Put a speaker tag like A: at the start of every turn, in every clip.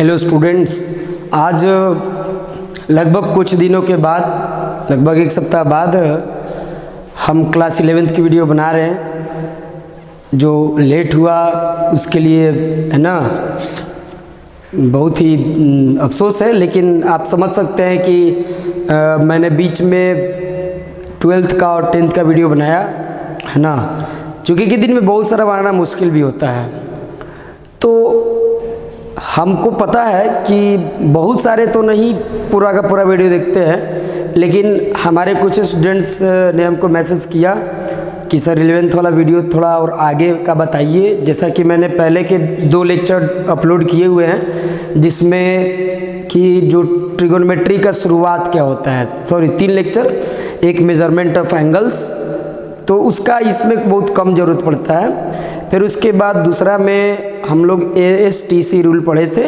A: Hello students, आज लगभग कुछ दिनों के बाद, लगभग एक सप्ताह बाद हम क्लास 11th की वीडियो बना रहे हैं। जो लेट हुआ उसके लिए है ना, बहुत ही अफसोस है, लेकिन आप समझ सकते हैं कि मैंने बीच में 12th का और 10th का वीडियो बनाया है ना, चूँकि के दिन में बहुत सारा बनाना मुश्किल भी होता है। तो हमको पता है कि बहुत सारे तो नहीं पूरा का पूरा वीडियो देखते हैं, लेकिन हमारे कुछ स्टूडेंट्स ने हमको मैसेज किया कि सर 11th वाला वीडियो थोड़ा और आगे का बताइए। जैसा कि मैंने पहले के 2 लेक्चर अपलोड किए हुए हैं, जिसमें कि जो ट्रिगोनोमेट्री का शुरुआत क्या होता है, 3 लेक्चर, एक मेजरमेंट ऑफ एंगल्स, तो उसका इसमें बहुत कम ज़रूरत पड़ता है। फिर उसके बाद दूसरा में हम लोग ASTC रूल पढ़े थे,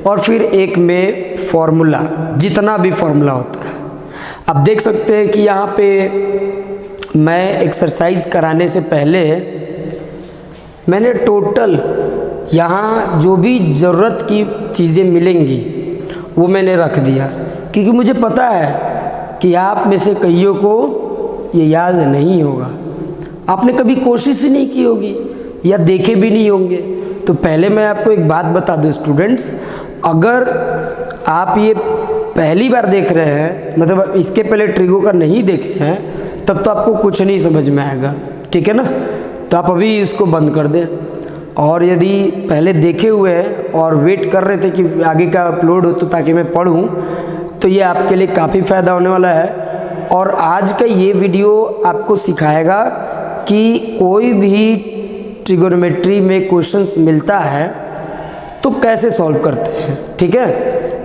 A: और फिर एक में फॉर्मूला, जितना भी फॉर्मूला होता है। अब देख सकते हैं कि यहाँ पे मैं एक्सरसाइज कराने से पहले मैंने टोटल यहाँ जो भी ज़रूरत की चीज़ें मिलेंगी वो मैंने रख दिया, क्योंकि मुझे पता है कि आप में से कईयों को ये याद नहीं होगा, आपने कभी कोशिश ही नहीं की होगी या देखे भी नहीं होंगे। तो पहले मैं आपको एक बात बता दूं स्टूडेंट्स, अगर आप ये पहली बार देख रहे हैं, मतलब इसके पहले ट्रिगो का नहीं देखे हैं, तब तो आपको कुछ नहीं समझ में आएगा, ठीक है ना। तो आप अभी इसको बंद कर दें, और यदि पहले देखे हुए हैं और वेट कर रहे थे कि आगे का अपलोड हो तो ताकि मैं पढ़ूं, तो ये आपके लिए काफ़ी फ़ायदा होने वाला है। और आज का ये वीडियो आपको सिखाएगा कि कोई भी ट्रिगोनोमेट्री में क्वेश्चंस मिलता है तो कैसे सॉल्व करते हैं, ठीक है।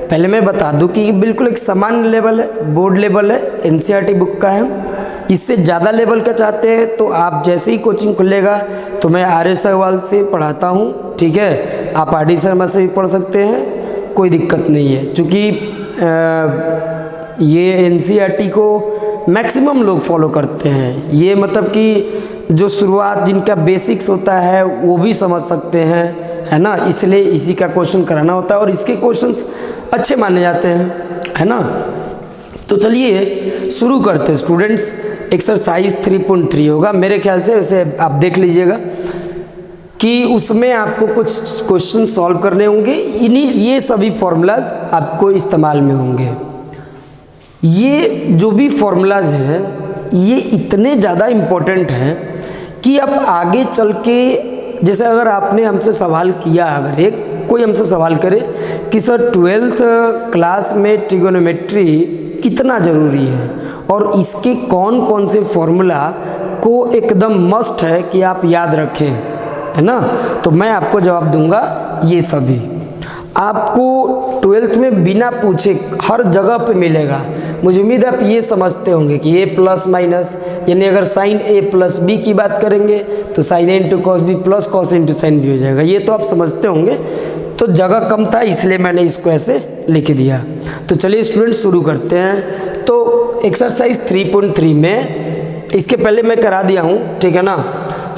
A: पहले मैं बता दूं कि बिल्कुल एक सामान्य लेवल है, बोर्ड लेवल है, NCERT बुक का है। इससे ज़्यादा लेवल का चाहते हैं तो आप जैसे ही कोचिंग खुलेगा तो मैं RS अग्रवाल से पढ़ाता हूँ, ठीक है। आप RD शर्मा से भी पढ़ सकते हैं, कोई दिक्कत नहीं है, क्योंकि ये NCERT को मैक्सिमम लोग फॉलो करते हैं। ये मतलब कि जो शुरुआत जिनका बेसिक्स होता है वो भी समझ सकते हैं, है ना, इसलिए इसी का क्वेश्चन कराना होता है, और इसके क्वेश्चंस अच्छे माने जाते हैं, है ना। तो चलिए शुरू करते हैं स्टूडेंट्स। एक्सरसाइज 3.3 होगा मेरे ख्याल से, वैसे आप देख लीजिएगा कि उसमें आपको कुछ क्वेश्चन सॉल्व करने होंगे। ये सभी फॉर्मूलाज आपको इस्तेमाल में होंगे। ये जो भी फॉर्मूलाज हैं ये इतने ज़्यादा इम्पोर्टेंट हैं कि अब आगे चल के, जैसे अगर आपने हमसे सवाल किया, अगर कोई हमसे सवाल करे कि सर 12th क्लास में ट्रिगोनोमेट्री कितना ज़रूरी है और इसके कौन कौन से फॉर्मूला को एकदम मस्ट है कि आप याद रखें, है ना, तो मैं आपको जवाब दूंगा ये सभी आपको 12th में बिना पूछे हर जगह पे मिलेगा। मुझे उम्मीद है आप ये समझते होंगे कि A प्लस माइनस, यानी अगर साइन A प्लस B की बात करेंगे तो sine A into cos B plus cos into sine B हो जाएगा। ये तो आप समझते होंगे, तो जगह कम था इसलिए मैंने इसको ऐसे लिख दिया। तो चलिए स्टूडेंट शुरू करते हैं। तो एक्सरसाइज 3.3 में, इसके पहले मैं करा दिया हूँ, ठीक है ना।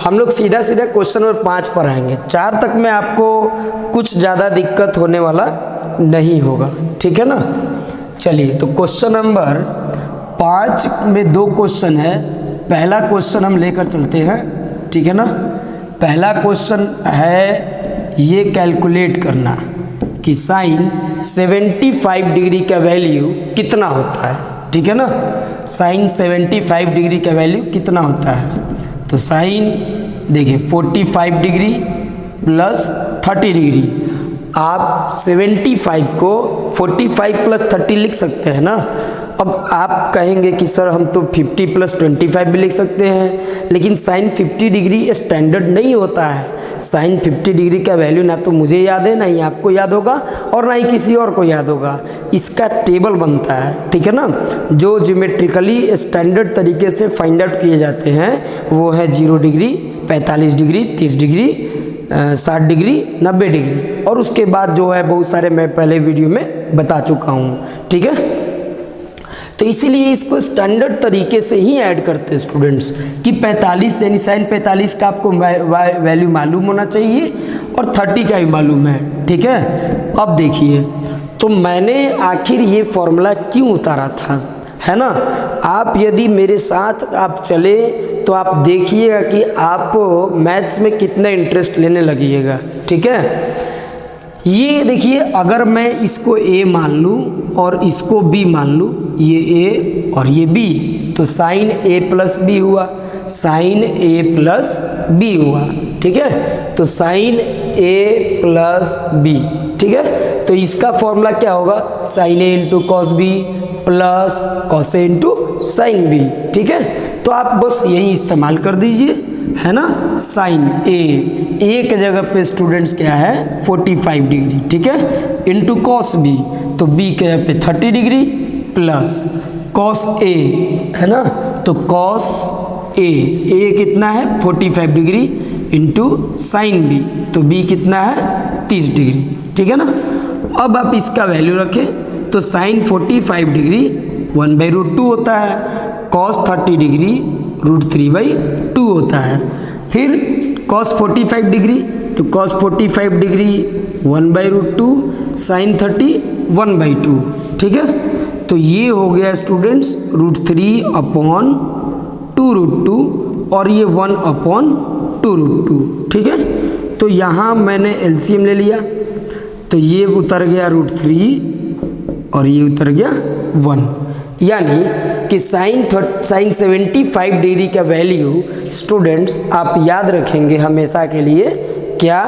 A: हम लोग सीधा सीधा क्वेश्चन नंबर 5 पर आएंगे। 4 तक में आपको कुछ ज़्यादा दिक्कत होने वाला नहीं होगा, ठीक है ना। चलिए तो क्वेश्चन नंबर 5 में 2 क्वेश्चन है। पहला क्वेश्चन हम लेकर चलते हैं, ठीक है ना। पहला क्वेश्चन है ये कैलकुलेट करना कि साइन 75 डिग्री का वैल्यू कितना होता है, ठीक है ना। साइन 75 डिग्री का वैल्यू कितना होता है, तो साइन देखिए 45 डिग्री प्लस 30 डिग्री। आप 75 को 45 प्लस 30 लिख सकते हैं ना। अब आप कहेंगे कि सर हम तो 50 प्लस 25 भी लिख सकते हैं, लेकिन साइन 50 डिग्री स्टैंडर्ड नहीं होता है। साइन 50 डिग्री का वैल्यू ना तो मुझे याद है, ना ही आपको याद होगा, और ना ही किसी और को याद होगा। इसका टेबल बनता है, ठीक है ना, जो ज्योमेट्रिकली स्टैंडर्ड तरीके से फाइंड आउट किए जाते हैं। वो है 0 degree, 45 degree, 30 degree, 60 degree, 90 degree, और उसके बाद जो है बहुत सारे मैं पहले वीडियो में बता चुका हूँ, ठीक है। तो इसीलिए इसको स्टैंडर्ड तरीके से ही ऐड करते हैं स्टूडेंट्स कि 45 यानी साइन 45 का आपको वैल्यू मालूम होना चाहिए और 30 का भी मालूम है, ठीक है। अब देखिए, तो मैंने आखिर ये फॉर्मूला क्यों उतारा था, है ना। आप यदि मेरे साथ आप चले तो आप देखिएगा कि आप मैथ्स में कितना इंटरेस्ट लेने लगिएगा, ठीक है। ये देखिए, अगर मैं इसको a मान लूँ और इसको b मान लूँ, ये a और ये b, तो साइन a प्लस b हुआ, साइन a प्लस b हुआ, ठीक है। तो साइन a प्लस b, ठीक है। तो इसका फॉर्मूला क्या होगा, sine a into cos b plus cos a into sine b, ठीक है। तो आप बस यही इस्तेमाल कर दीजिए, है ना। साइन a के जगह पे स्टूडेंट्स क्या है 45 डिग्री, ठीक है, इंटू कॉस b, तो b के जगह पे 30 डिग्री प्लस कॉस a, है ना। तो कॉस a कितना है 45 डिग्री इंटू साइन b, तो b कितना है 30 डिग्री, ठीक है ना। अब आप इसका वैल्यू रखें तो साइन 45 डिग्री 1/√2 होता है, कॉस 30 डिग्री √3/2 होता है। फिर कॉस 45 डिग्री, तो कॉस 45 डिग्री 1/√2, साइन 30 1/2, ठीक है। तो ये हो गया स्टूडेंट्स √3/2√2 और ये 1/2√2, ठीक है। तो यहाँ मैंने एलसीएम ले लिया, तो ये उतर गया √3 और ये उतर गया 1, यानी कि साइन 75 डिग्री का वैल्यू स्टूडेंट्स आप याद रखेंगे हमेशा के लिए, क्या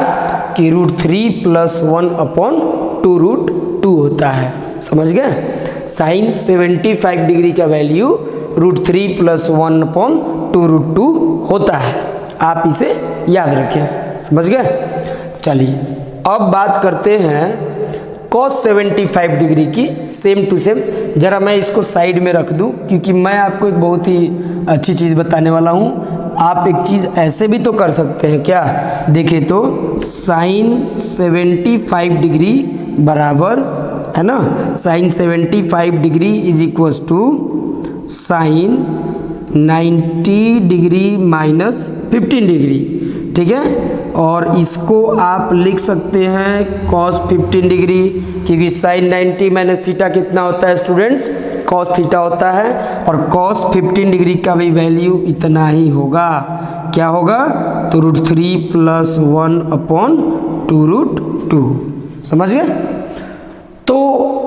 A: कि √3 + 1/2√2 होता है, समझ गए। साइन 75 डिग्री का वैल्यू √3 + 1/2√2 होता है, आप इसे याद रखें, समझ गए। चलिए अब बात करते हैं cos 75 डिग्री की, सेम टू सेम। ज़रा मैं इसको साइड में रख दूं क्योंकि मैं आपको एक बहुत ही अच्छी चीज़ बताने वाला हूं। आप एक चीज़ ऐसे भी तो कर सकते हैं, क्या देखिए, तो साइन 75 डिग्री बराबर, है ना, sine 75 degree is equals to sine 90 degree minus 15 degree, ठीक है। और इसको आप लिख सकते हैं cos 15 डिग्री, क्योंकि साइन 90 माइनस थीटा कितना होता है स्टूडेंट्स, cos थीटा होता है, और cos 15 डिग्री का भी वैल्यू इतना ही होगा, क्या होगा, तो √3 + 1/2√2, समझ गए। तो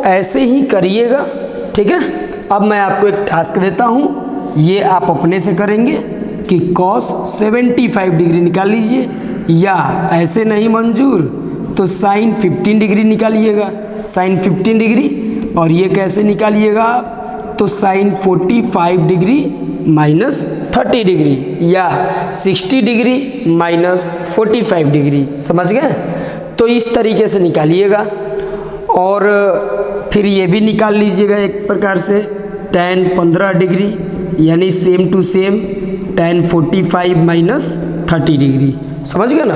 A: ऐसे ही करिएगा, ठीक है। अब मैं आपको एक टास्क देता हूँ, ये आप अपने से करेंगे कि cos 75 डिग्री निकाल लीजिए, या ऐसे नहीं मंजूर तो साइन 15 डिग्री निकालिएगा, साइन 15 डिग्री, और ये कैसे निकालिएगा, तो साइन 45 डिग्री माइनस 30 डिग्री, या 60 डिग्री माइनस 45 डिग्री, समझ गए। तो इस तरीके से निकालिएगा, और फिर ये भी निकाल लीजिएगा एक प्रकार से tan 15 डिग्री, यानी same to same tan 45 minus 30 degree, समझ गए ना।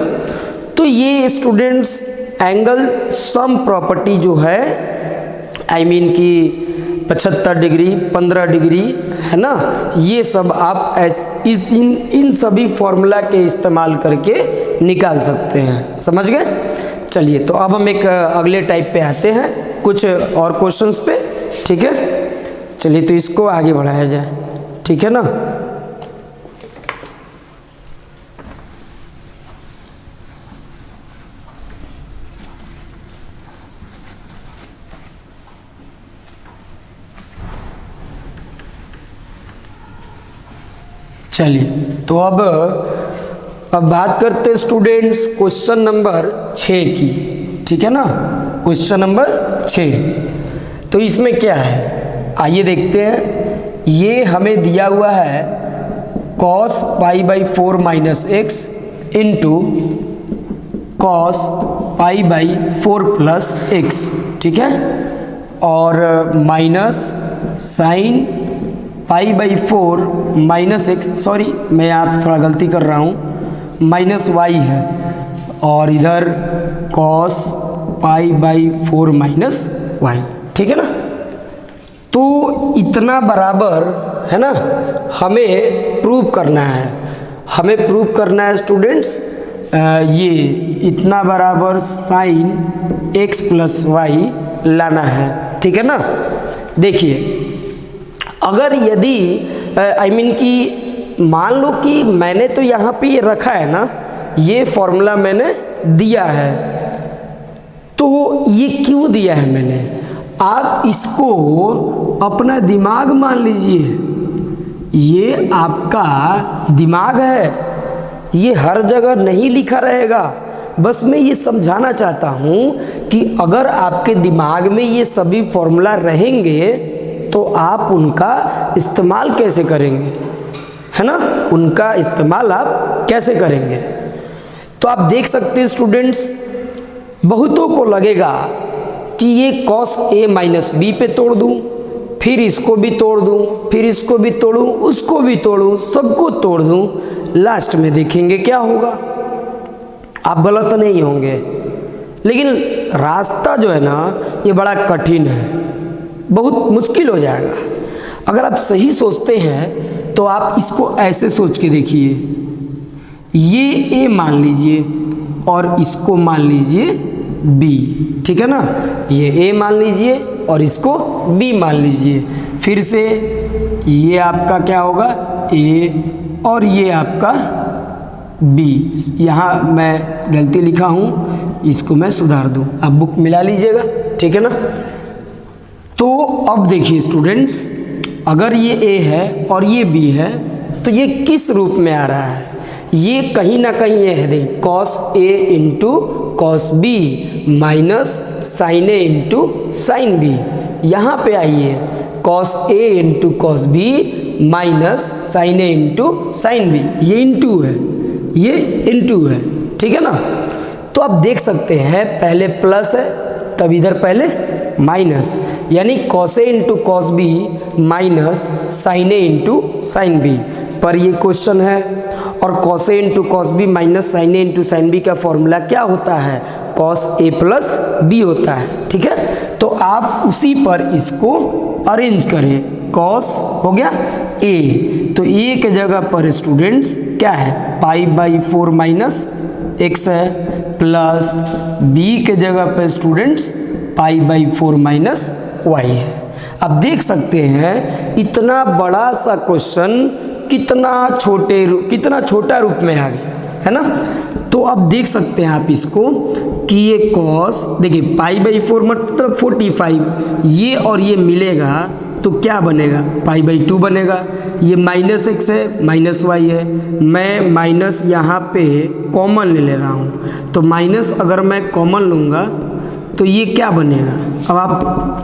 A: तो ये स्टूडेंट्स एंगल सम प्रॉपर्टी जो है, आई मीन कि 75 डिग्री 15 डिग्री, है ना, ये सब आप इन सभी फॉर्मूला के इस्तेमाल करके निकाल सकते हैं, समझ गए। चलिए, तो अब हम एक अगले टाइप पे आते हैं, कुछ और क्वेश्चंस पे, ठीक है। चलिए, तो इसको आगे बढ़ाया जाए, ठीक है ना। चलिए, तो अब बात करते हैं स्टूडेंट्स क्वेश्चन नंबर 6 की, ठीक है ना। क्वेश्चन नंबर 6, तो इसमें क्या है, आइए देखते हैं। ये हमें दिया हुआ है cos π/4 - x into cos π/4 + x, ठीक है, और माइनस साइन π/4 - x, सॉरी मैं यहाँ थोड़ा गलती कर रहा हूँ, -y है, और इधर cos π/4 - y, ठीक है ना। तो इतना बराबर, है ना, हमें प्रूव करना है, स्टूडेंट्स ये इतना बराबर साइन x प्लस वाई लाना है, ठीक है ना। देखिए अगर यदि आई मीन कि मान लो कि मैंने तो यहाँ पे ये रखा है ना, ये फॉर्मूला मैंने दिया है, तो ये क्यों दिया है मैंने, आप इसको अपना दिमाग मान लीजिए, ये आपका दिमाग है, ये हर जगह नहीं लिखा रहेगा। बस मैं ये समझाना चाहता हूँ कि अगर आपके दिमाग में ये सभी फॉर्मूला रहेंगे तो आप उनका इस्तेमाल कैसे करेंगे, है ना, उनका इस्तेमाल आप कैसे करेंगे। तो आप देख सकते हैं स्टूडेंट्स, बहुतों को लगेगा कि ये cos a माइनस बी पे तोड़ दूँ, फिर इसको भी तोड़ दूँ, फिर इसको भी तोड़ूँ, उसको भी तोड़ूँ, सबको तोड़ दूँ, लास्ट में देखेंगे क्या होगा। आप गलत नहीं होंगे, लेकिन रास्ता जो है ना ये बड़ा कठिन है, बहुत मुश्किल हो जाएगा। अगर आप सही सोचते हैं तो आप इसको ऐसे सोच के देखिए, ये a मान लीजिए और इसको मान लीजिए b, ठीक है ना, ये a मान लीजिए और इसको b मान लीजिए। फिर से ये आपका क्या होगा a और ये आपका b। यहाँ मैं गलती लिखा हूँ, इसको मैं सुधार दूँ, आप बुक मिला लीजिएगा, ठीक है ना। तो अब देखिए स्टूडेंट्स, अगर ये a है और ये b है तो ये किस रूप में आ रहा है, ये कहीं ना कहीं ये है, देखिए cos a into cos b minus sine a into sine b। यहाँ पे आइए cos a into cos b minus sine a into sine b, ये इंटू है, ये इंटू है, ठीक है ना। तो आप देख सकते हैं पहले प्लस है तब इधर पहले माइनस, यानी cos a into cos b minus sine a into sine b पर ये क्वेश्चन है। और cos a into cos b minus sine a into sine b का फॉर्मूला क्या होता है, cos a प्लस b होता है, ठीक है। तो आप उसी पर इसको अरेंज करें, cos हो गया a, तो a के जगह पर स्टूडेंट्स क्या है, पाई बाई 4 माइनस x है, प्लस b के जगह पर students pi by 4 minus y है। अब देख सकते हैं इतना बड़ा सा क्वेश्चन कितना छोटा रूप में आ गया है ना। तो अब देख सकते हैं आप इसको कि ये cos, देखिए पाई बाई 4 मतलब 45, ये और ये मिलेगा तो क्या बनेगा, पाई बाई 2 बनेगा। ये माइनस x है, माइनस y है, मैं माइनस यहाँ पे कॉमन ले रहा हूँ, तो माइनस अगर मैं कॉमन लूँगा तो ये क्या बनेगा। अब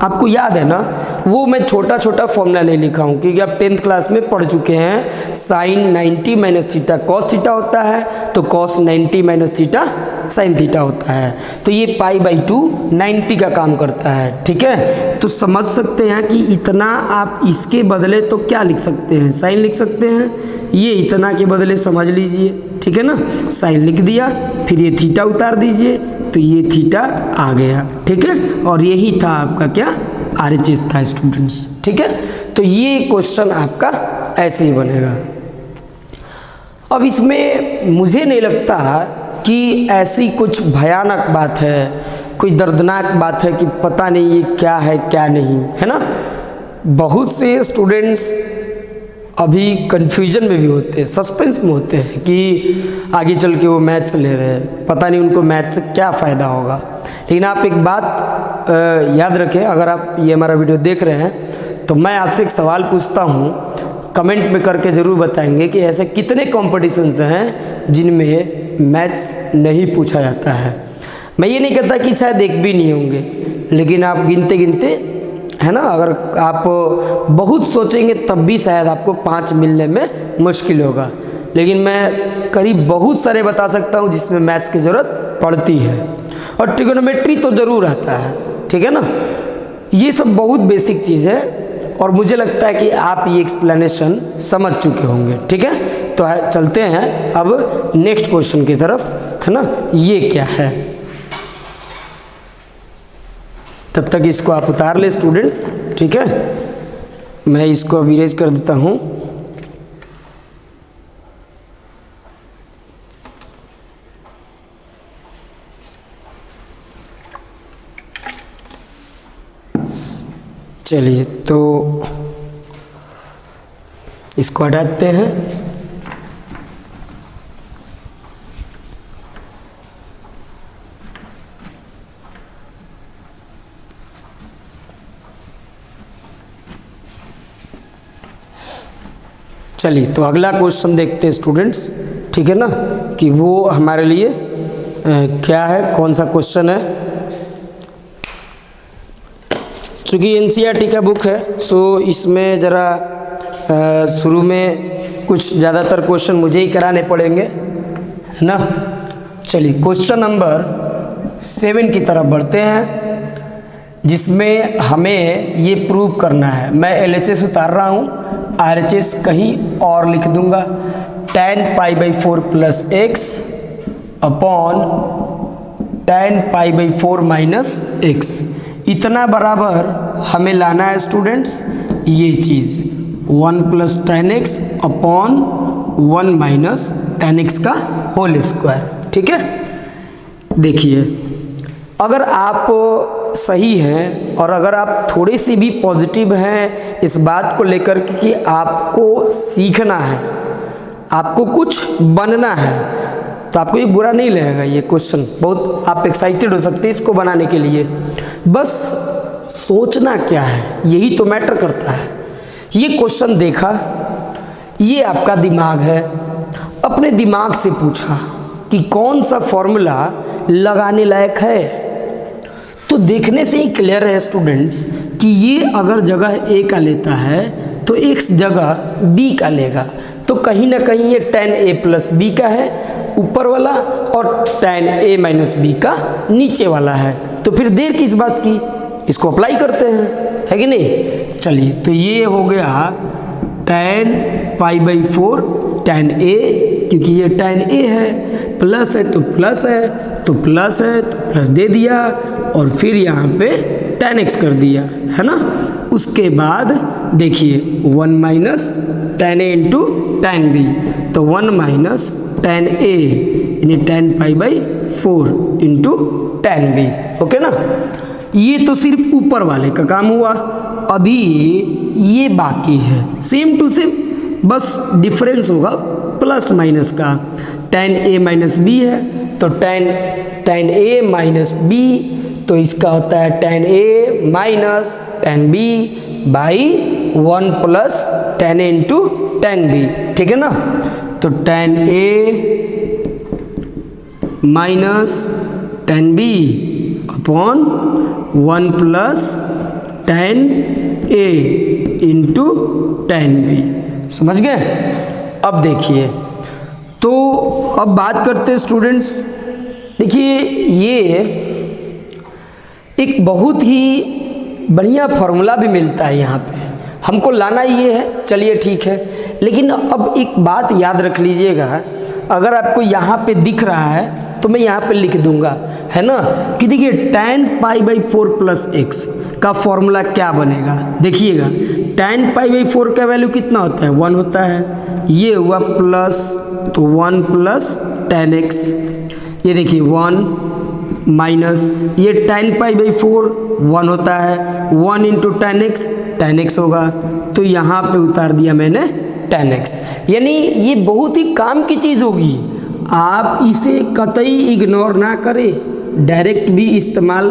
A: आपको याद है ना, वो मैं छोटा छोटा फॉर्मूला नहीं लिखा हूँ क्योंकि आप 10th क्लास में पढ़ चुके हैं, sine 90 minus theta cos theta होता है, तो cos 90 minus theta sine theta होता है। तो ये पाई बाई 2 90 का काम करता है, ठीक है। तो समझ सकते हैं कि इतना आप इसके बदले तो क्या लिख सकते हैं, साइन लिख सकते हैं, ये इतना के बदले समझ लीजिए, ठीक है ना, साइन लिख दिया, फिर ये थीटा उतार दीजिए तो ये थीटा आ गया, ठीक है। और यही था आपका क्या, RHS था स्टूडेंट्स, ठीक है। तो ये क्वेश्चन आपका ऐसे ही बनेगा। अब इसमें मुझे नहीं लगता कि ऐसी कुछ भयानक बात है, कोई दर्दनाक बात है कि पता नहीं ये क्या है क्या नहीं, है ना। बहुत से स्टूडेंट्स अभी कन्फ्यूजन में भी होते हैं, सस्पेंस में होते हैं कि आगे चल के वो मैथ्स ले रहे हैं, पता नहीं उनको मैथ्स से क्या फ़ायदा होगा। लेकिन आप एक बात याद रखें, अगर आप ये हमारा वीडियो देख रहे हैं तो मैं आपसे एक सवाल पूछता हूँ, कमेंट में करके ज़रूर बताएंगे कि ऐसे कितने कॉम्पिटिशन्स हैं जिनमें मैथ्स नहीं पूछा जाता है। मैं ये नहीं कहता कि शायद एक भी नहीं होंगे, लेकिन आप गिनते गिनते, है ना, अगर आप बहुत सोचेंगे तब भी शायद आपको 5 मिलने में मुश्किल होगा। लेकिन मैं करीब बहुत सारे बता सकता हूँ जिसमें मैथ्स की ज़रूरत पड़ती है, और ट्रिगोनोमेट्री तो ज़रूर आता है, ठीक है ना। ये सब बहुत बेसिक चीज़ है और मुझे लगता है कि आप ये एक्सप्लेनेशन समझ चुके होंगे, ठीक है। तो चलते हैं अब नेक्स्ट क्वेश्चन की तरफ, है ना। ये क्या है, तब तक इसको आप उतार ले स्टूडेंट, ठीक है। मैं इसको अब इरेज कर देता हूँ। चलिए तो इसको हटाते हैं। चलिए तो अगला क्वेश्चन देखते हैं स्टूडेंट्स, ठीक है ना, कि वो हमारे लिए क्या है, कौन सा क्वेश्चन है। चूँकि एनसीईआरटी का बुक है सो इसमें ज़रा शुरू में कुछ ज़्यादातर क्वेश्चन मुझे ही कराने पड़ेंगे, है ना। चलिए क्वेश्चन नंबर 7 की तरफ बढ़ते हैं, जिसमें हमें ये प्रूव करना है। मैं LHS उतार रहा हूँ, RHS कहीं और लिख दूंगा। tan π/4 plus x upon tan π/4 minus x, इतना बराबर हमें लाना है स्टूडेंट्स ये चीज़ 1 plus tan x upon 1 minus tan x का होल स्क्वायर, ठीक है। देखिए अगर आप सही हैं और अगर आप थोड़े से भी पॉजिटिव हैं इस बात को लेकर कि आपको सीखना है, आपको कुछ बनना है, तो आपको ये बुरा नहीं लगेगा। ये क्वेश्चन बहुत आप एक्साइटेड हो सकते हैं इसको बनाने के लिए। बस सोचना क्या है यही तो मैटर करता है। ये क्वेश्चन देखा, ये आपका दिमाग है, अपने दिमाग से पूछा कि कौन सा फॉर्मूला लगाने लायक है। तो देखने से ही क्लियर है स्टूडेंट्स कि ये अगर जगह A का लेता है तो X जगह B का लेगा, तो कहीं ना कहीं ये tan A प्लस B का है ऊपर वाला और tan A माइनस B का नीचे वाला है। तो फिर देर किस बात की, इसको अप्लाई करते हैं, है कि नहीं। चलिए तो ये हो गया tan π/4 tan A, क्योंकि ये tan A है, प्लस है तो प्लस है तो प्लस है तो प्लस दे दिया और फिर यहाँ पे tan x कर दिया, है ना। उसके बाद देखिए 1 minus tan A into tan B, तो 1 माइनस tan A यानी tan π/4 into tan B, okay ना। ये तो सिर्फ ऊपर वाले का काम हुआ। अभी ये बाकी है सेम टू सेम, बस डिफरेंस होगा प्लस माइनस का। tan A माइनस B है तो tan A माइनस B, तो इसका होता है tan A minus tan B by 1 plus tan A into tan B, ठीक है ना। तो tan A minus tan B upon 1 plus tan A into tan B, समझ गए। अब देखिए तो अब बात करते हैं स्टूडेंट्स। देखिए ये एक बहुत ही बढ़िया फॉर्मूला भी मिलता है यहाँ पे, हमको लाना ये है, चलिए ठीक है। लेकिन अब एक बात याद रख लीजिएगा, अगर आपको यहाँ पे दिख रहा है तो मैं यहाँ पे लिख दूंगा, है ना, कि देखिए tan π/4 प्लस x का फॉर्मूला क्या बनेगा। देखिएगा tan π/4 का वैल्यू कितना होता है, 1 होता है। ये हुआ प्लस तो 1 प्लस tan x, ये देखिए 1 माइनस ये tan π/4 1 होता है, 1 इंटू tan x होगा, तो यहाँ पे उतार दिया मैंने tan x। यानी ये बहुत ही काम की चीज़ होगी, आप इसे कतई इग्नोर ना करें, डायरेक्ट भी इस्तेमाल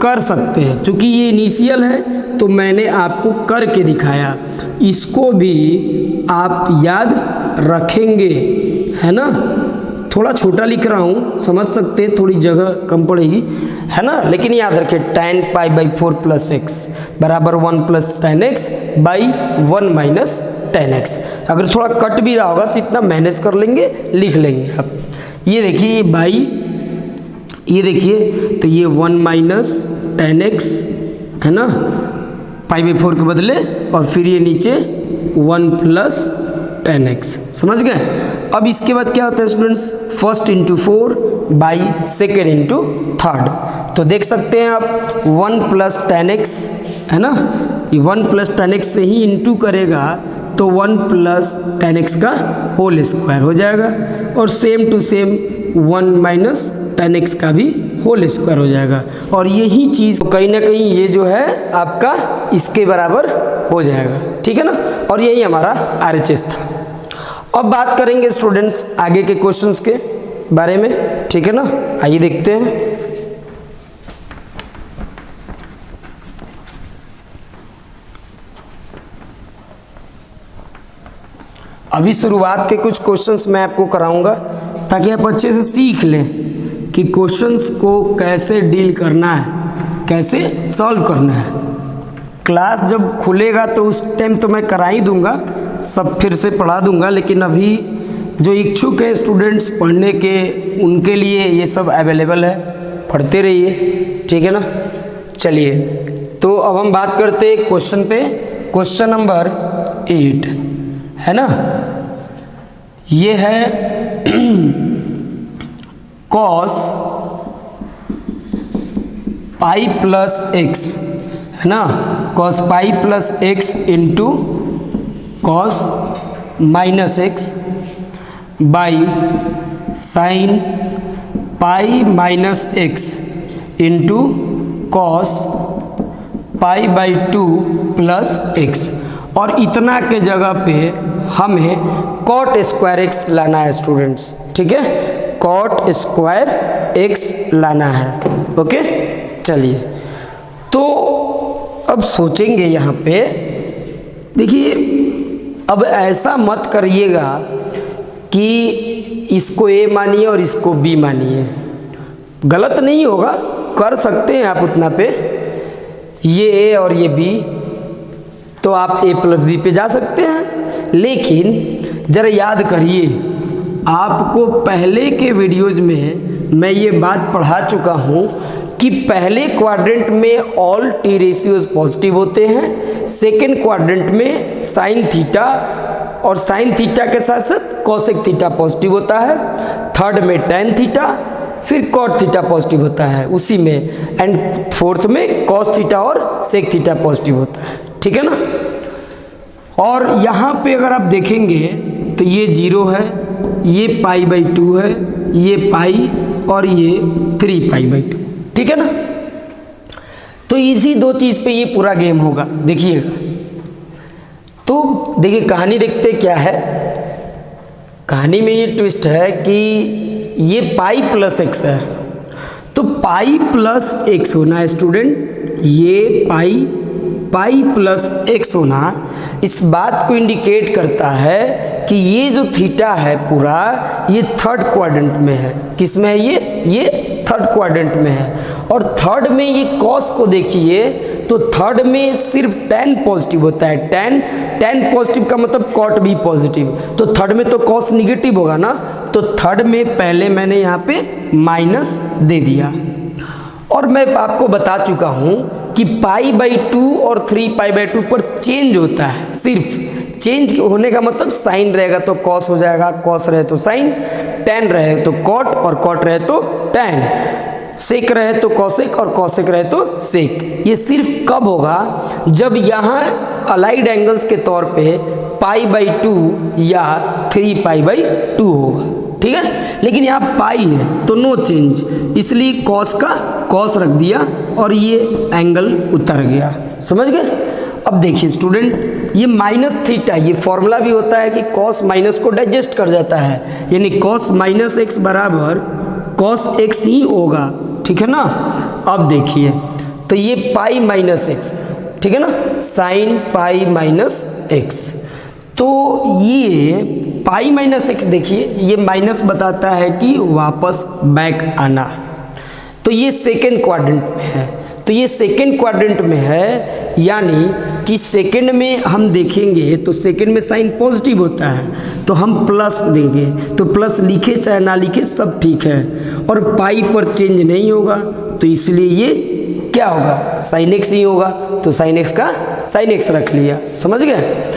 A: कर सकते हैं। चूँकि ये इनिशियल है तो मैंने आपको करके दिखाया, इसको भी आप याद रखेंगे, है ना। थोड़ा छोटा लिख रहा हूँ, समझ सकते हैं, थोड़ी जगह कम पड़ेगी, है ना, लेकिन याद रखें tan π/4 प्लस x बराबर 1 plus tan x by 1 minus tan x। अगर थोड़ा कट भी रहा होगा तो इतना मैनेज कर लेंगे, लिख लेंगे आप। ये देखिए ये बाई, ये देखिए तो ये 1 माइनस tan x, है ना, π/4 के बदले, और फिर ये नीचे 1 प्लस tan x, समझ गए। अब इसके बाद क्या होता है students, first into 4 by second into third, तो देख सकते हैं आप 1 प्लस tan x, है ना, ये 1 प्लस tan x से ही इंटू करेगा तो 1 प्लस tan x का होल स्क्वायर हो जाएगा, और same to same 1 minus tan x का भी होल स्क्वायर हो जाएगा। और यही चीज़ कहीं ना कहीं ये जो है आपका इसके बराबर हो जाएगा, ठीक है ना। और यही हमारा RHS था। अब बात करेंगे स्टूडेंट्स आगे के क्वेश्चंस के बारे में, ठीक है ना। आइए देखते हैं। अभी शुरुआत के कुछ क्वेश्चंस मैं आपको कराऊंगा ताकि आप अच्छे से सीख लें कि क्वेश्चंस को कैसे डील करना है, कैसे सॉल्व करना है। क्लास जब खुलेगा तो उस टाइम तो मैं करा ही दूंगा, सब फिर से पढ़ा दूंगा, लेकिन अभी जो इच्छुक है स्टूडेंट्स पढ़ने के, उनके लिए ये सब अवेलेबल है, पढ़ते रहिए, ठीक है ना। चलिए तो अब हम बात करते हैं क्वेश्चन पे। क्वेश्चन नंबर 8 है ना, ये है cos पाई प्लस एक्स, है ना, cos pi plus X into cos minus x by sine pi minus x into cos pi by 2 plus x. और इतना के जगह पे हमें cot स्क्वायर एक्स लाना है स्टूडेंट्स, ठीक है, cot स्क्वायर एक्स लाना है। ओके, चलिए तो अब सोचेंगे यहाँ पे, देखिए अब ऐसा मत करिएगा कि इसको A मानिए और इसको B मानिए, गलत नहीं होगा, कर सकते हैं आप उतना पे, ये A और ये B, तो आप A प्लस B पे जा सकते हैं। लेकिन ज़रा याद करिए, आपको पहले के वीडियोज़ में मैं ये बात पढ़ा चुका हूँ कि पहले क्वाड्रेंट में ऑल टी रेशियोज पॉजिटिव होते हैं, सेकेंड क्वाड्रेंट में साइन थीटा और साइन थीटा के साथ साथ कॉसेक थीटा पॉजिटिव होता है, थर्ड में टेन थीटा, फिर कॉट थीटा पॉजिटिव होता है उसी में, एंड फोर्थ में कॉस थीटा और सेक थीटा पॉजिटिव होता है, ठीक है ना। और यहाँ पे अगर आप देखेंगे तो ये 0 है, ये पाई बाई 2 है, ये पाई और ये 3 पाई बाई 2, ठीक है ना। तो इसी दो चीज़ पे ये पूरा गेम होगा, देखिएगा। तो देखिए कहानी देखते क्या है, कहानी में ये ट्विस्ट है कि ये पाई प्लस एक्स है, तो पाई प्लस एक्स होना है स्टूडेंट, ये पाई प्लस एक्स होना इस बात को इंडिकेट करता है कि ये जो थीटा है पूरा ये थर्ड क्वाड्रेंट में है। किस में है ये थर्ड क्वाड्रेंट में है। और थर्ड में ये कॉस को देखिए तो थर्ड में सिर्फ टेन पॉजिटिव होता है, टेन पॉजिटिव का मतलब कॉट भी पॉजिटिव, तो थर्ड में तो कॉस निगेटिव होगा ना, तो थर्ड में पहले मैंने यहाँ पे माइनस दे दिया। और मैं आपको बता चुका हूँ कि पाई बाई 2 और 3 पाई बाई 2 पर चेंज होता है, सिर्फ चेंज होने का मतलब साइन रहेगा तो कॉस हो जाएगा, कॉस रहे तो साइन, टेन रहे तो कॉट और कॉट रहे तो टेन, सेक रहे तो कॉसेक और कॉसेक रहे तो सेक। ये सिर्फ कब होगा जब यहाँ अलाइड एंगल्स के तौर पे पाई बाई 2 या 3 पाई बाई 2 होगा, ठीक है। लेकिन यहाँ पाई है तो नो चेंज, इसलिए कॉस का कॉस रख दिया और ये एंगल उतर गया, समझ गए। अब देखिए स्टूडेंट, ये माइनस थीटा, ये फॉर्मूला भी होता है कि कॉस माइनस को डाइजेस्ट कर जाता है, यानी कॉस माइनस एक्स बराबर कॉस एक्स ही होगा, ठीक है ना। अब देखिए तो ये पाई माइनस एक्स, ठीक है ना, साइन पाई माइनस एक्स, तो ये पाई माइनस एक्स देखिए ये माइनस बताता है कि वापस बैक आना, तो ये सेकेंड क्वाड्रेंट में है, तो ये सेकेंड क्वाड्रेंट में है, यानी कि सेकेंड में हम देखेंगे तो सेकेंड में साइन पॉजिटिव होता है तो हम प्लस देंगे, तो प्लस लिखे चाहे ना लिखे सब ठीक है, और पाई पर चेंज नहीं होगा तो इसलिए ये क्या होगा, साइन एक्स ही होगा, तो साइन एक्स का साइन एक्स रख लिया, समझ गए।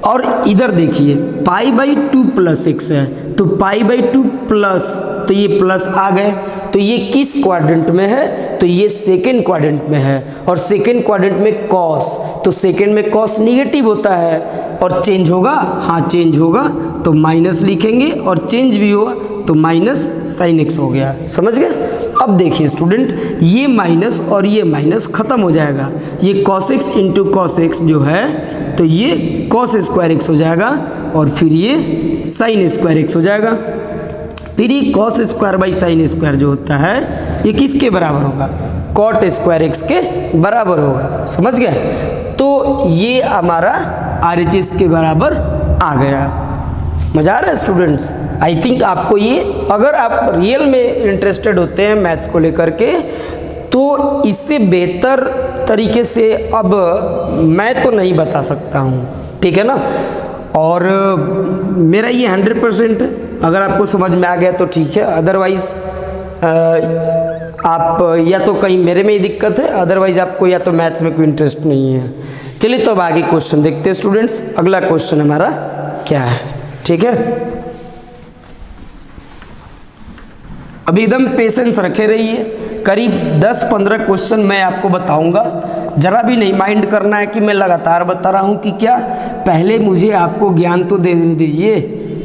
A: और इधर देखिए पाई बाई 2 प्लस एक्स है, तो पाई बाई 2 प्लस, तो ये प्लस आ गए, तो ये किस क्वाड्रेंट में है, तो ये सेकेंड क्वाड्रेंट में है, और सेकेंड क्वाड्रेंट में कॉस, तो सेकेंड में कॉस निगेटिव होता है, और चेंज होगा, हाँ चेंज होगा तो माइनस लिखेंगे, और चेंज भी होगा तो माइनस साइन एक्स हो गया। समझ गए? अब देखिए स्टूडेंट, ये माइनस और ये माइनस खत्म हो जाएगा, ये cos x into cos x जो है तो ये कॉस स्क्वायर एक्स हो जाएगा, और फिर ये साइन स्क्वायर एक्स हो जाएगा। फिर ये cos square by sine square जो होता है ये किसके बराबर होगा? कॉट स्क्वायर एक्स के बराबर होगा। समझ गए? तो ये हमारा RHS के बराबर आ गया। मजा आ रहा है स्टूडेंट्स? आई थिंक आपको ये, अगर आप रियल में इंटरेस्टेड होते हैं मैथ्स को लेकर के, तो इससे बेहतर तरीके से अब मैं तो नहीं बता सकता हूँ, ठीक है ना। और मेरा ये 100% है, अगर आपको समझ में आ गया तो ठीक है, अदरवाइज़ आप या तो कहीं मेरे में ही दिक्कत है, अदरवाइज़ आपको या तो मैथ्स में कोई इंटरेस्ट नहीं है। चलिए तो अब आगे क्वेश्चन देखते हैं स्टूडेंट्स। अगला क्वेश्चन हमारा क्या है, ठीक है। अभी एकदम पेशेंस रखे रहिए, करीब 10-15 क्वेश्चन मैं आपको बताऊंगा। जरा भी नहीं माइंड करना है कि मैं लगातार बता रहा हूं कि क्या, पहले मुझे आपको ज्ञान तो दे दीजिए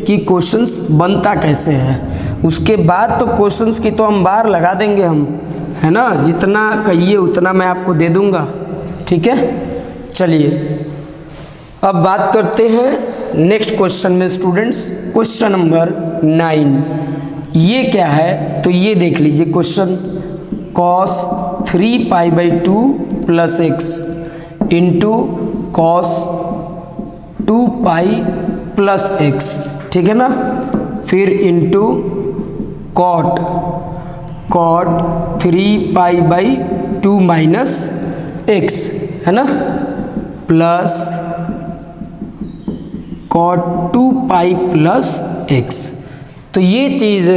A: कि क्वेश्चंस बनता कैसे है, उसके बाद तो क्वेश्चंस की तो हम बार लगा देंगे हम, है ना। जितना कहिए उतना मैं आपको दे दूंगा, ठीक है। चलिए अब बात करते हैं नेक्स्ट क्वेश्चन में स्टूडेंट्स। क्वेश्चन नंबर 9 ये क्या है, तो ये देख लीजिए question. cos 3π/2 plus X into cos 2π plus X, ठीक है ना। फिर इंटू कॉट 3π/2 माइनस एक्स, है ना, प्लस कॉट 2π प्लस एक्स। तो ये चीज़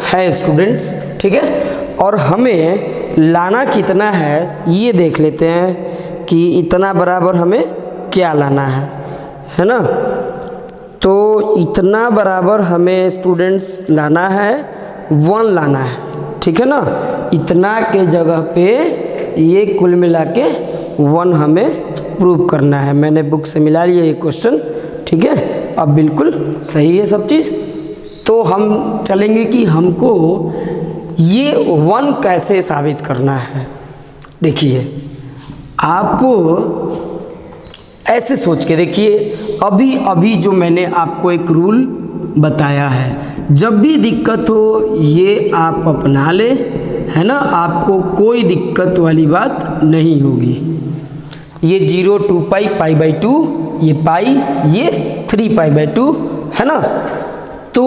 A: है स्टूडेंट्स, ठीक है। और हमें लाना कितना है ये देख लेते हैं कि इतना बराबर हमें क्या लाना है ना। तो इतना बराबर हमें स्टूडेंट्स लाना है 1 लाना है, ठीक है ना। इतना के जगह पे ये कुल मिला के 1 हमें प्रूव करना है। मैंने बुक से मिला लिया ये क्वेश्चन, ठीक है। अब बिल्कुल सही है सब चीज़। तो हम चलेंगे कि हमको ये 1 कैसे साबित करना है। देखिए आपको ऐसे सोच के देखिए, अभी जो मैंने आपको एक रूल बताया है, जब भी दिक्कत हो ये आप अपना ले, है ना, आपको कोई दिक्कत वाली बात नहीं होगी। ये 0 2π π/2, ये पाई, ये 3π/2, है ना। तो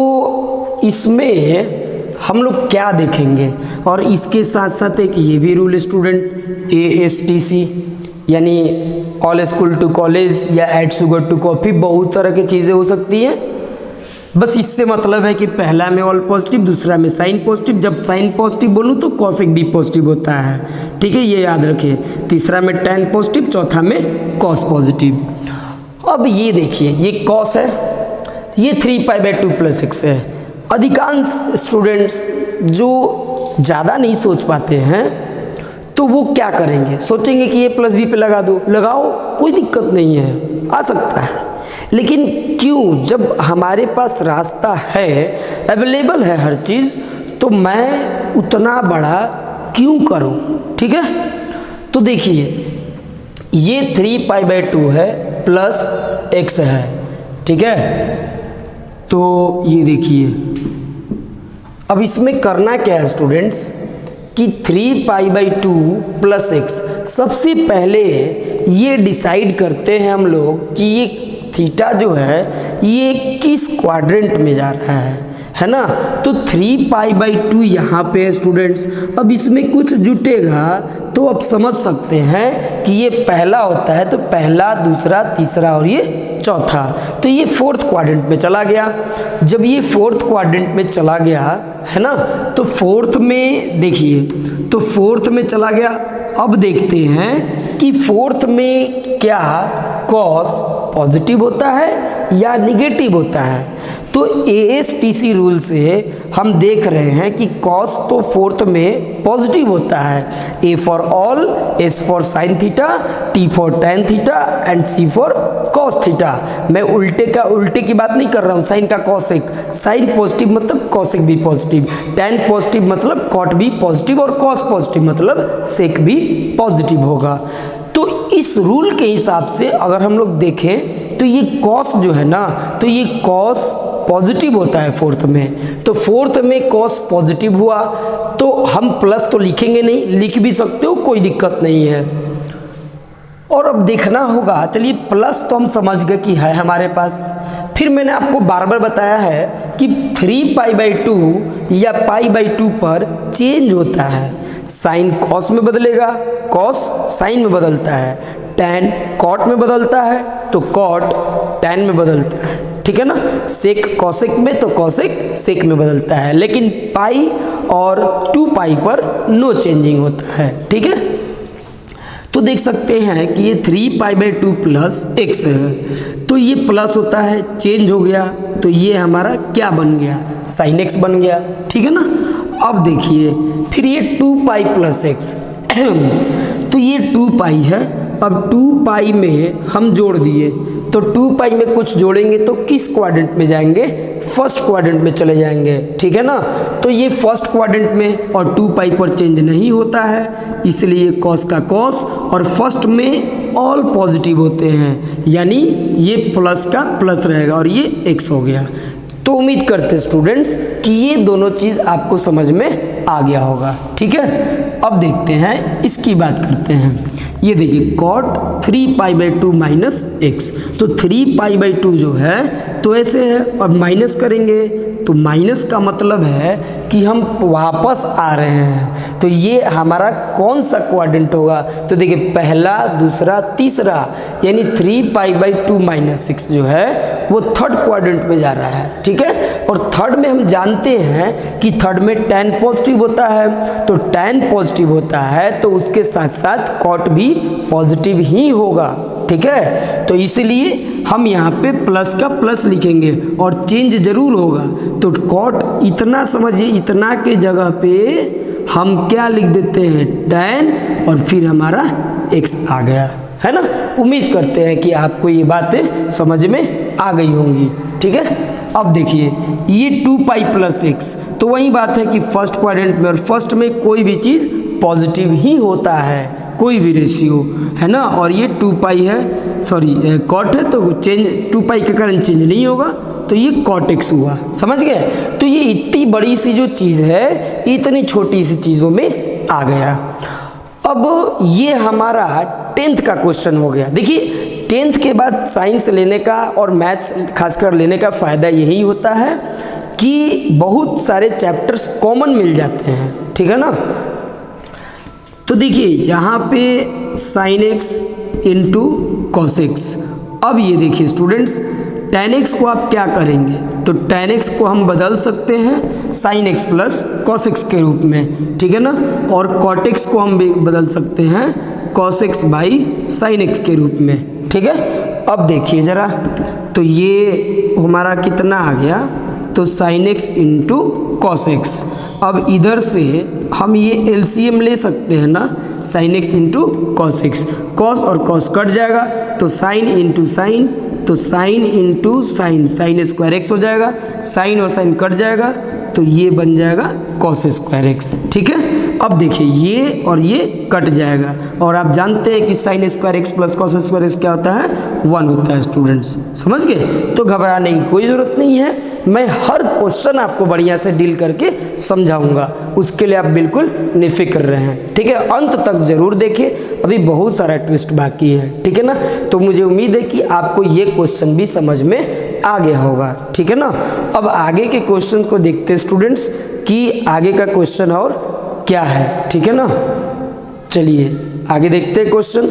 A: इसमें हम लोग क्या देखेंगे, और इसके साथ साथ एक ये भी रूल स्टूडेंट, ASTC यानी ऑल स्कूल टू कॉलेज या ऐड शुगर टू कॉफ़ी, बहुत तरह की चीज़ें हो सकती हैं। बस इससे मतलब है कि पहला में ऑल पॉजिटिव, दूसरा में साइन पॉजिटिव। जब साइन पॉजिटिव बोलूँ तो कॉसेक भी पॉजिटिव होता है, ठीक है, ये याद रखिए। तीसरा में टैन पॉजिटिव, चौथा में कॉस पॉजिटिव। अब ये देखिए, ये कॉस है, ये 3π/2 प्लस एक्स है। अधिकांश स्टूडेंट्स जो ज़्यादा नहीं सोच पाते हैं तो वो क्या करेंगे, सोचेंगे कि ये प्लस बी पे लगा दो, लगाओ कोई दिक्कत नहीं है, आ सकता है। लेकिन क्यों, जब हमारे पास रास्ता है, अवेलेबल है हर चीज़, तो मैं उतना बड़ा क्यों करूं, ठीक है। तो देखिए ये 3π/2 है प्लस एक्स है, ठीक है। तो ये देखिए अब इसमें करना क्या है स्टूडेंट्स कि 3π/2 प्लस एक्स, सबसे पहले ये डिसाइड करते हैं हम लोग कि ये थीटा जो है ये किस क्वाड्रेंट में जा रहा है ना। तो 3π/2 यहाँ पे है स्टूडेंट्स। अब इसमें कुछ जुटेगा तो अब समझ सकते हैं कि ये पहला होता है, तो पहला, दूसरा, तीसरा और ये चौथा। तो ये 4th क्वाड्रेंट में चला गया। जब ये 4th क्वाड्रेंट में चला गया, है ना, तो 4th में देखिए, तो 4th में चला गया। अब देखते हैं कि 4th में क्या कॉस पॉजिटिव होता है या निगेटिव होता है। तो तो ASTC रूल से हम देख रहे हैं कि कॉस तो फोर्थ में पॉजिटिव होता है, A for all, S for sine theta, T for tan theta and C for cos theta. मैं उल्टे की बात नहीं कर रहा हूँ, साइन का कॉसेक, साइन पॉजिटिव मतलब कॉसेक भी पॉजिटिव, टेन पॉजिटिव मतलब कॉट भी पॉजिटिव और कॉस पॉजिटिव मतलब सेक भी पॉजिटिव होगा। तो इस रूल के हिसाब से अगर हम लोग देखें तो ये कॉस जो है ना, तो ये कॉस पॉजिटिव होता है फोर्थ में, तो फोर्थ में कॉस पॉजिटिव हुआ तो हम प्लस तो लिखेंगे नहीं, लिख भी सकते हो, कोई दिक्कत नहीं है। और अब देखना होगा, चलिए प्लस तो हम समझ गए कि है हमारे पास, फिर मैंने आपको बार बार बताया है कि 3π/2 या π/2 पर चेंज होता है, साइन कॉस में बदलेगा, कॉस साइन में बदलता है, टैन कॉट में बदलता है तो कॉट टैन में बदलता है, ठीक है ना, सेक कॉसेक में तो कॉसेक सेक में बदलता है, लेकिन पाई और 2π पर नो चेंजिंग होता है, ठीक है। तो देख सकते हैं कि ये 3π/2 प्लस x है, तो ये प्लस होता है, चेंज हो गया तो ये हमारा क्या बन गया, साइन x बन गया, ठीक है ना। अब देखिए फिर ये 2π प्लस x तो ये 2π है, अब 2π में हम जोड़ दिए तो 2π में कुछ जोड़ेंगे तो किस क्वाड्रेंट में जाएंगे, फर्स्ट क्वाड्रेंट में चले जाएंगे, ठीक है ना। तो ये फर्स्ट क्वाड्रेंट में और 2π पर चेंज नहीं होता है, इसलिए कॉस का कॉस और फर्स्ट में ऑल पॉजिटिव होते हैं, यानी ये प्लस का प्लस रहेगा और ये x हो गया। तो उम्मीद करते हैं स्टूडेंट्स कि ये दोनों चीज़ आपको समझ में आ गया होगा, ठीक है। अब देखते हैं, इसकी बात करते हैं। ये देखिए कॉट 3π/2 माइनस x, तो 3π/2 जो है तो ऐसे है और माइनस करेंगे तो माइनस का मतलब है कि हम वापस आ रहे हैं, तो ये हमारा कौन सा क्वाड्रेंट होगा, तो देखिए पहला, दूसरा, तीसरा, यानी 3π/2 माइनस 6 जो है वो थर्ड क्वाड्रेंट में जा रहा है, ठीक है। और थर्ड में हम जानते हैं कि थर्ड में टैन पॉजिटिव होता है, तो टैन पॉजिटिव होता है तो उसके साथ साथ कॉट भी पॉजिटिव ही होगा, ठीक है। तो इसलिए हम यहाँ पे प्लस का प्लस लिखेंगे और चेंज जरूर होगा, तो कॉट इतना समझिए, इतना के जगह पे हम क्या लिख देते हैं, टैन, और फिर हमारा x आ गया, है ना। उम्मीद करते हैं कि आपको ये बातें समझ में आ गई होंगी, ठीक है। अब देखिए ये 2π प्लस x, तो वही बात है कि फर्स्ट क्वाड्रेंट में और फर्स्ट में कोई भी चीज़ पॉजिटिव ही होता है, कोई भी रेशियो, है ना। और ये 2π है, सॉरी कॉट है, तो चेंज 2π के कारण चेंज नहीं होगा, तो ये कॉट x हुआ, समझ गए। तो ये इतनी बड़ी सी जो चीज़ है इतनी छोटी सी चीज़ों में आ गया। अब ये हमारा 10th का क्वेश्चन हो गया। देखिए 10th के बाद साइंस लेने का और मैथ्स खासकर लेने का फ़ायदा यही होता है कि बहुत सारे चैप्टर्स कॉमन मिल जाते हैं, ठीक है ना। तो देखिए यहाँ पे sine x into cos x। अब ये देखिए स्टूडेंट्स, tan x को आप क्या करेंगे, तो tan x को हम बदल सकते हैं sin x plus cos x के रूप में, ठीक है ना। और cot x को हम बदल सकते हैं cos x by sin x के रूप में, ठीक है। अब देखिए ज़रा, तो ये हमारा कितना आ गया, तो sin x into cos x. अब इधर से हम ये एलसीएम ले सकते हैं ना, sin x into cos x, cos और कॉस कट जाएगा तो साइन इंटू साइन, तो sine into sine, sine square x हो जाएगा, साइन और साइन कट जाएगा तो ये बन जाएगा कॉस स्क्वायर एक्स, ठीक है। अब देखिए ये और ये कट जाएगा और आप जानते हैं कि sine square x plus cos square x क्या होता है, 1 होता है स्टूडेंट्स, समझ गए। तो घबराने की कोई ज़रूरत नहीं है, मैं हर क्वेश्चन आपको बढ़िया से डील करके समझाऊंगा, उसके लिए आप बिल्कुल निफिक्र रहें, ठीक है। अंत तक जरूर देखिए, अभी बहुत सारा ट्विस्ट बाकी है, ठीक है ना। तो मुझे उम्मीद है कि आपको ये क्वेश्चन भी समझ में आ गया होगा, ठीक है ना। अब आगे के क्वेश्चन को देखते हैं स्टूडेंट्स कि आगे का क्वेश्चन और क्या है, ठीक है ना। चलिए आगे देखते हैं क्वेश्चन।